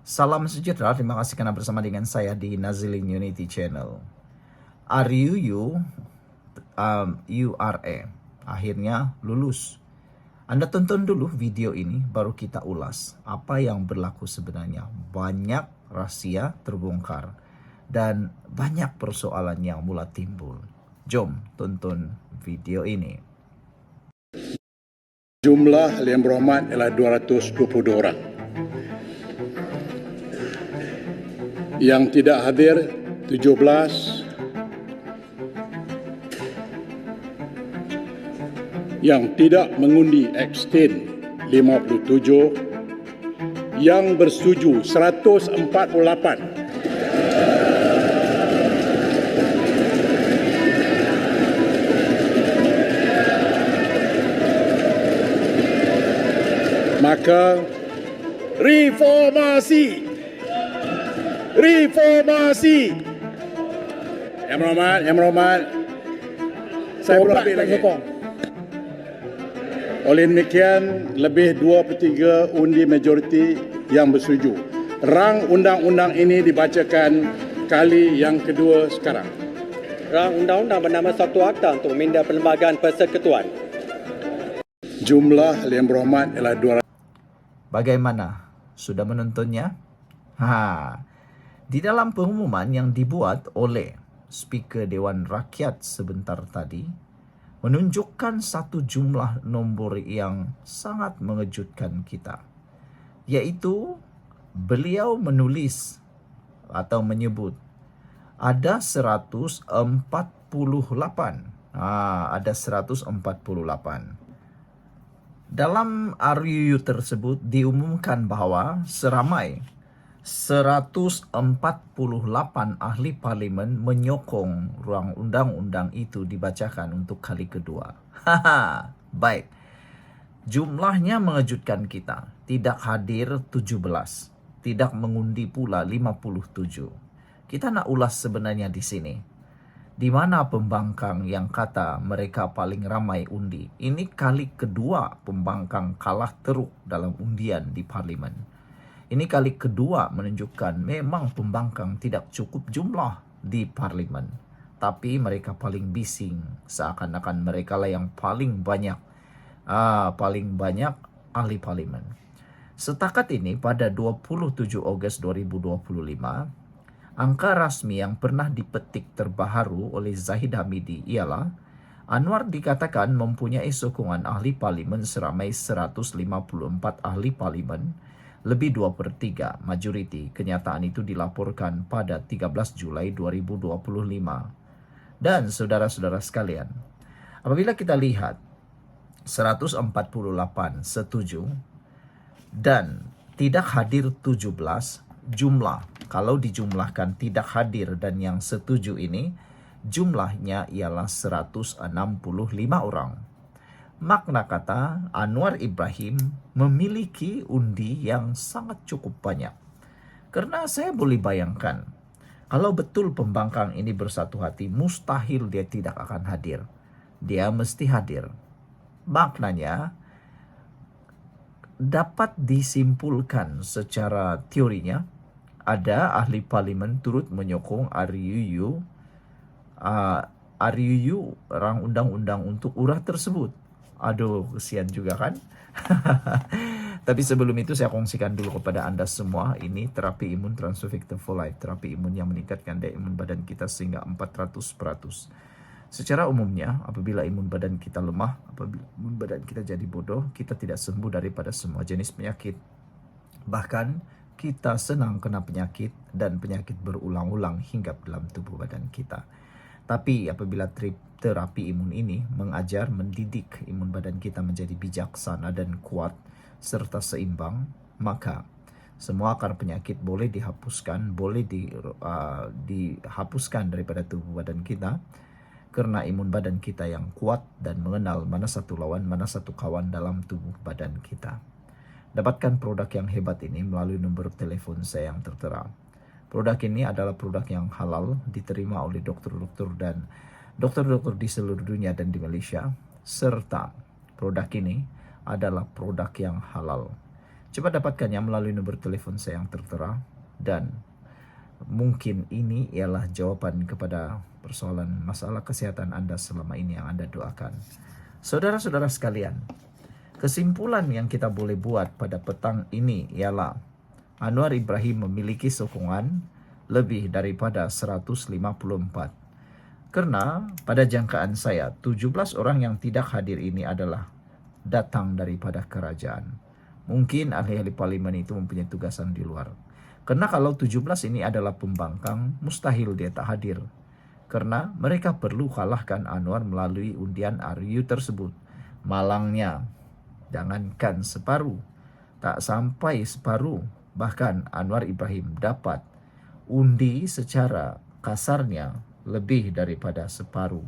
Salam sejahtera, terima kasih karena bersama dengan saya di Nazilin Unity Channel. RUU, URA, akhirnya lulus. Anda tonton dulu video ini, baru kita ulas apa yang berlaku sebenarnya. Banyak rahasia terbongkar dan banyak persoalan yang mulai timbul. Jom tonton video ini. Jumlah yang berhormat ialah 222 orang. Yang tidak hadir 17, yang tidak mengundi abstain 57, yang bersetuju 148. Maka reformasi. Yang berhormat, saya berlebih lagi. Oleh demikian, lebih 2/3 undi majoriti yang bersetuju. Rang undang-undang ini dibacakan kali yang kedua sekarang. Rang undang-undang bernama Satu Akta untuk minda perlembagaan persekutuan. Jumlah yang berhormat ialah 200. Bagaimana? Sudah menontonnya? Di dalam pengumuman yang dibuat oleh Speaker Dewan Rakyat sebentar tadi, menunjukkan satu jumlah nombor yang sangat mengejutkan kita. Yaitu, beliau menulis atau menyebut ada 148. Ada 148. Dalam RUU tersebut diumumkan bahwa seramai 148 ahli parlimen menyokong ruang undang-undang itu dibacakan untuk kali kedua. Baik. Jumlahnya mengejutkan kita. Tidak hadir 17. Tidak mengundi pula 57. Kita nak ulas sebenarnya di sini. Di mana pembangkang yang kata mereka paling ramai undi? Ini kali kedua pembangkang kalah teruk dalam undian di parlimen. Ini kali kedua menunjukkan memang pembangkang tidak cukup jumlah di parlimen. Tapi mereka paling bising, seakan-akan mereka lah yang paling banyak ahli parlimen. Setakat ini pada 27 Ogos 2025, angka rasmi yang pernah dipetik terbaru oleh Zahid Hamidi ialah Anwar dikatakan mempunyai sokongan ahli parlimen seramai 154 ahli parlimen, lebih 2/3 majoriti. Kenyataan itu dilaporkan pada 13 Julai 2025. Dan saudara-saudara sekalian, apabila kita lihat 148 setuju dan tidak hadir 17, jumlah kalau dijumlahkan tidak hadir dan yang setuju ini jumlahnya ialah 165 orang. Makna kata Anwar Ibrahim memiliki undi yang sangat cukup banyak. Karena saya boleh bayangkan, kalau betul pembangkang ini bersatu hati, mustahil dia tidak akan hadir. Dia mesti hadir. Maknanya, dapat disimpulkan secara teorinya, ada ahli parlimen turut menyokong RUU rang undang-undang untuk urah tersebut. Aduh, kesian juga kan? Tapi sebelum itu saya kongsikan dulu kepada Anda semua, ini terapi imun Transovictor for Life, terapi imun yang meningkatkan daya imun badan kita sehingga 400%. Secara umumnya, apabila imun badan kita lemah, apabila imun badan kita jadi bodoh, kita tidak sembuh daripada semua jenis penyakit. Bahkan, kita senang kena penyakit dan penyakit berulang-ulang hinggap dalam tubuh badan kita. Tapi apabila terapi imun ini mengajar, mendidik imun badan kita menjadi bijaksana dan kuat serta seimbang, maka semua akar penyakit boleh dihapuskan, boleh dihapuskan daripada tubuh badan kita karena imun badan kita yang kuat dan mengenal mana satu lawan, mana satu kawan dalam tubuh badan kita. Dapatkan produk yang hebat ini melalui nomor telepon saya yang tertera. Produk ini adalah produk yang halal, diterima oleh dokter-dokter dan dokter-dokter di seluruh dunia dan di Malaysia, serta produk ini adalah produk yang halal. Coba dapatkannya melalui nomor telepon saya yang tertera, dan mungkin ini ialah jawaban kepada persoalan masalah kesehatan Anda selama ini yang Anda doakan. Saudara-saudara sekalian, kesimpulan yang kita boleh buat pada petang ini ialah Anwar Ibrahim memiliki sokongan lebih daripada 154. Karena pada jangkaan saya, 17 orang yang tidak hadir ini adalah datang daripada kerajaan. Mungkin ahli-ahli parlimen itu mempunyai tugasan di luar. Karena kalau 17 ini adalah pembangkang, mustahil dia tak hadir. Karena mereka perlu kalahkan Anwar melalui undian RU tersebut. Malangnya, jangankan separuh, tak sampai separuh, bahkan Anwar Ibrahim dapat undi secara kasarnya lebih daripada separuh,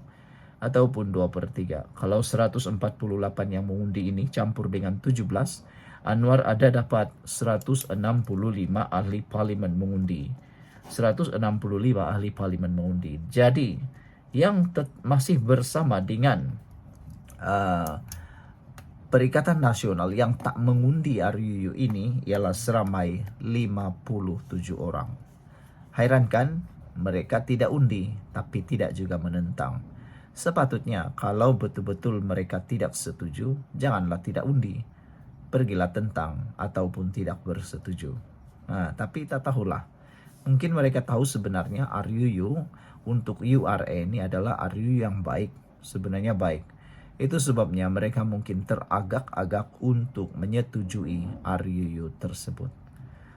ataupun 2/3. Kalau 148 yang mengundi ini campur dengan 17, Anwar ada dapat 165 ahli parlimen mengundi. 165 ahli parlimen mengundi. Jadi, yang masih bersama dengan Perikatan Nasional yang tak mengundi RUU ini ialah seramai 57 orang. Hairan kan? Mereka tidak undi, tapi tidak juga menentang. Sepatutnya, kalau betul-betul mereka tidak setuju, janganlah tidak undi. Pergilah tentang ataupun tidak bersetuju. Nah, tapi tak tahulah. Mungkin mereka tahu sebenarnya RUU untuk URA ini adalah RUU yang baik. Sebenarnya baik. Itu sebabnya mereka mungkin teragak-agak untuk menyetujui RUU tersebut.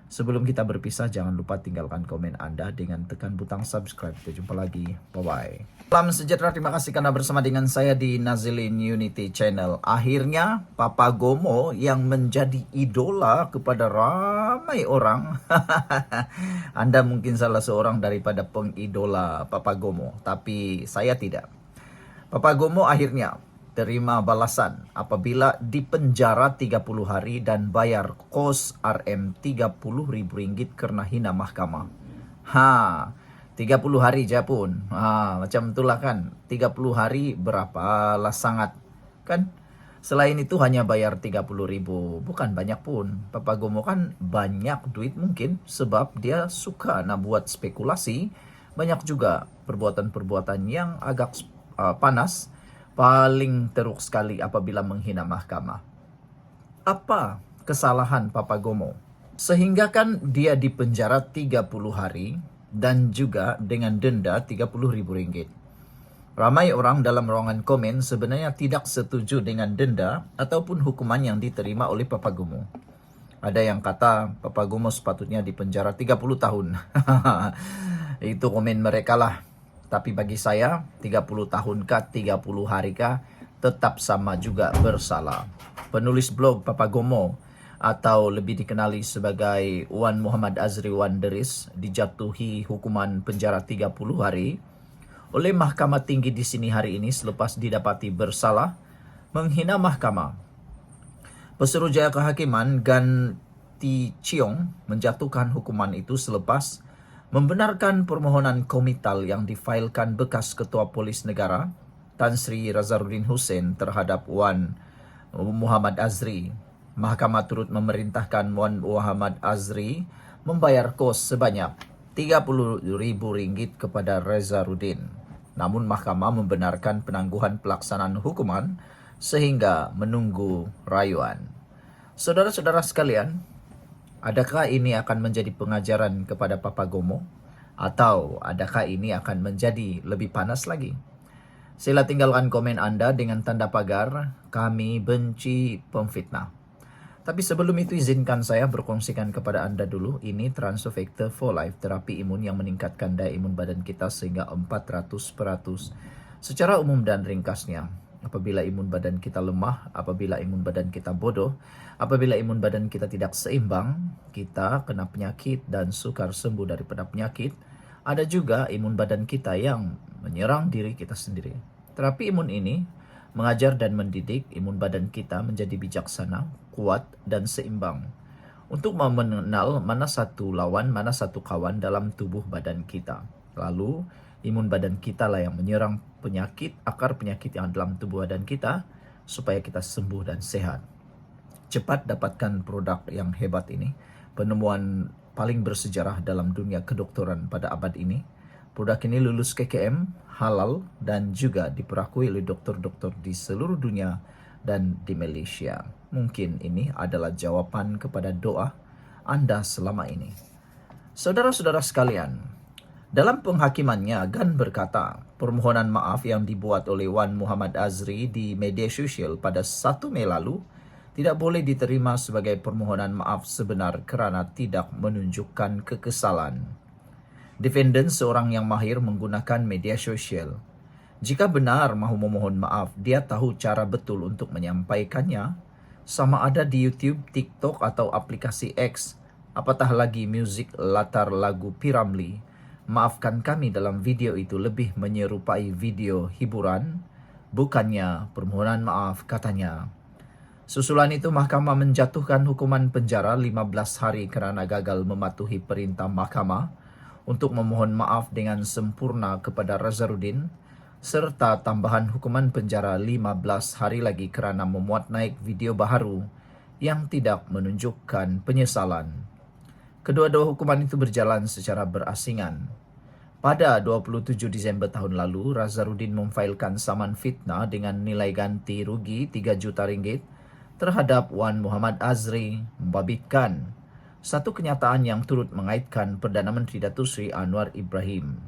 Sebelum kita berpisah, jangan lupa tinggalkan komen Anda dengan tekan butang subscribe. Kita jumpa lagi. Bye-bye. Salam sejahtera, terima kasih karena bersama dengan saya di Nazilin Unity Channel. Akhirnya, Papa Gomo yang menjadi idola kepada ramai orang. Anda mungkin salah seorang daripada pengidola Papa Gomo, tapi saya tidak. Papa Gomo akhirnya terima balasan apabila dipenjara 30 hari dan bayar kos Rm30.000 karena hina mahkamah. 30 hari je pun. Macam itulah kan. 30 hari berapa lah sangat kan. Selain itu hanya bayar 30.000. Bukan banyak pun. Papa Gomo kan banyak duit mungkin sebab dia suka nak buat spekulasi. Banyak juga perbuatan-perbuatan yang agak panas. Paling teruk sekali apabila menghina mahkamah. Apa kesalahan Papa Gomo? Sehingga kan dia dipenjara 30 hari dan juga dengan denda Rp30.000. Ramai orang dalam ruangan komen sebenarnya tidak setuju dengan denda ataupun hukuman yang diterima oleh Papa Gomo. Ada yang kata Papa Gomo sepatutnya dipenjara 30 tahun. Itu komen mereka lah. Tapi bagi saya, 30 tahun kah, 30 hari kah, tetap sama juga bersalah. Penulis blog Papa Gomo, atau lebih dikenali sebagai Wan Muhammad Azri Wan Deris, dijatuhi hukuman penjara 30 hari oleh Mahkamah Tinggi di sini hari ini selepas didapati bersalah menghina mahkamah. Pesuruhjaya Kehakiman Gan Ti Chiong menjatuhkan hukuman itu selepas membenarkan permohonan komital yang difailkan bekas Ketua Polis Negara Tan Sri Razarudin Hussein terhadap Wan Muhammad Azri. Mahkamah turut memerintahkan Wan Muhammad Azri membayar kos sebanyak Rp30.000 kepada Razarudin. Namun mahkamah membenarkan penangguhan pelaksanaan hukuman sehingga menunggu rayuan. Saudara-saudara sekalian, adakah ini akan menjadi pengajaran kepada Papa Gomo? Atau adakah ini akan menjadi lebih panas lagi? Sila tinggalkan komen Anda dengan tanda pagar, kami benci pemfitnah. Tapi sebelum itu izinkan saya berkongsikan kepada Anda dulu, ini Transofector for Life, terapi imun yang meningkatkan daya imun badan kita sehingga 400%. Secara umum dan ringkasnya, apabila imun badan kita lemah, apabila imun badan kita bodoh, apabila imun badan kita tidak seimbang, kita kena penyakit dan sukar sembuh daripada penyakit. Ada juga imun badan kita yang menyerang diri kita sendiri. Terapi imun ini mengajar dan mendidik imun badan kita menjadi bijaksana, kuat, dan seimbang untuk mengenal mana satu lawan, mana satu kawan dalam tubuh badan kita. Lalu, imun badan kita lah yang menyerang penyakit, akar penyakit yang dalam tubuh badan kita supaya kita sembuh dan sehat. cepat dapatkan produk yang hebat ini, penemuan paling bersejarah dalam dunia kedokteran pada abad ini. Produk ini lulus KKM, halal, dan juga diperakui oleh dokter-dokter di seluruh dunia dan di Malaysia. Mungkin ini adalah jawapan kepada doa Anda selama ini. Saudara-saudara sekalian, dalam penghakimannya, Gan berkata, permohonan maaf yang dibuat oleh Wan Muhammad Azri di media sosial pada 1 Mei lalu tidak boleh diterima sebagai permohonan maaf sebenar kerana tidak menunjukkan kekesalan. Defendant seorang yang mahir menggunakan media sosial. Jika benar mahu memohon maaf, dia tahu cara betul untuk menyampaikannya, sama ada di YouTube, TikTok atau aplikasi X, apatah lagi muzik latar lagu P.Ramlee. Maafkan kami dalam video itu lebih menyerupai video hiburan, bukannya permohonan maaf, katanya. Susulan itu, mahkamah menjatuhkan hukuman penjara 15 hari kerana gagal mematuhi perintah mahkamah untuk memohon maaf dengan sempurna kepada Razaruddin, serta tambahan hukuman penjara 15 hari lagi kerana memuat naik video baharu yang tidak menunjukkan penyesalan. Kedua-dua hukuman itu berjalan secara berasingan. Pada 27 Disember tahun lalu, Razaruddin memfailkan saman fitnah dengan nilai ganti rugi 3 juta ringgit terhadap Wan Muhammad Azri, membabitkan satu kenyataan yang turut mengaitkan Perdana Menteri Datuk Seri Anwar Ibrahim.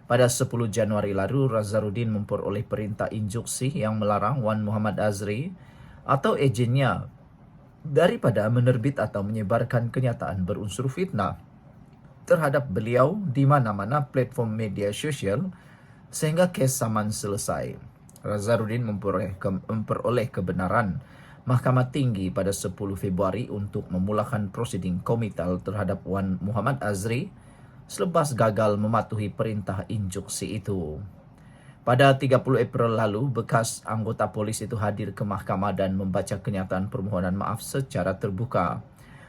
Pada 10 Januari lalu, Razaruddin memperoleh perintah injuksi yang melarang Wan Muhammad Azri atau ejennya daripada menerbit atau menyebarkan kenyataan berunsur fitnah terhadap beliau di mana-mana platform media sosial sehingga kes saman selesai. Razaruddin memperoleh kebenaran Mahkamah Tinggi pada 10 Februari untuk memulakan prosiding komital terhadap Wan Muhammad Azri selepas gagal mematuhi perintah injuksi itu. Pada 30 April lalu, bekas anggota polis itu hadir ke mahkamah dan membaca kenyataan permohonan maaf secara terbuka.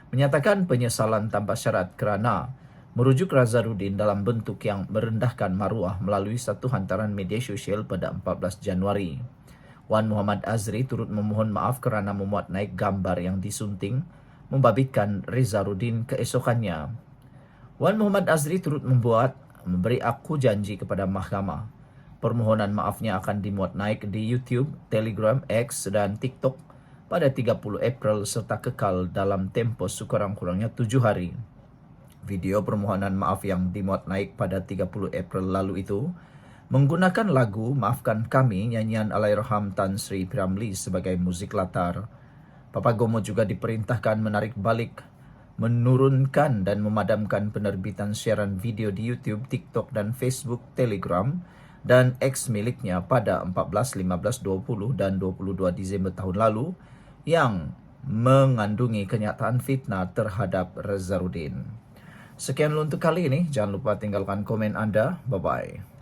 Menyatakan penyesalan tanpa syarat kerana merujuk Razaruddin dalam bentuk yang merendahkan maruah melalui satu hantaran media sosial pada 14 Januari. Wan Muhammad Azri turut memohon maaf kerana memuat naik gambar yang disunting membabitkan Razaruddin keesokannya. Wan Muhammad Azri turut memberi aku janji kepada mahkamah. Permohonan maafnya akan dimuat naik di YouTube, Telegram, X dan TikTok pada 30 April serta kekal dalam tempoh sekurang-kurangnya 7 hari. Video permohonan maaf yang dimuat naik pada 30 April lalu itu menggunakan lagu Maafkan Kami nyanyian Allahyarham Tan Sri P.Ramlee sebagai muzik latar. Papa Gomo juga diperintahkan menarik balik, menurunkan dan memadamkan penerbitan siaran video di YouTube, TikTok dan Facebook, Telegram dan X miliknya pada 14, 15, 20 dan 22 Disember tahun lalu yang mengandungi kenyataan fitnah terhadap Razaruddin. Sekian untuk kali ini. Jangan lupa tinggalkan komen Anda. Bye-bye.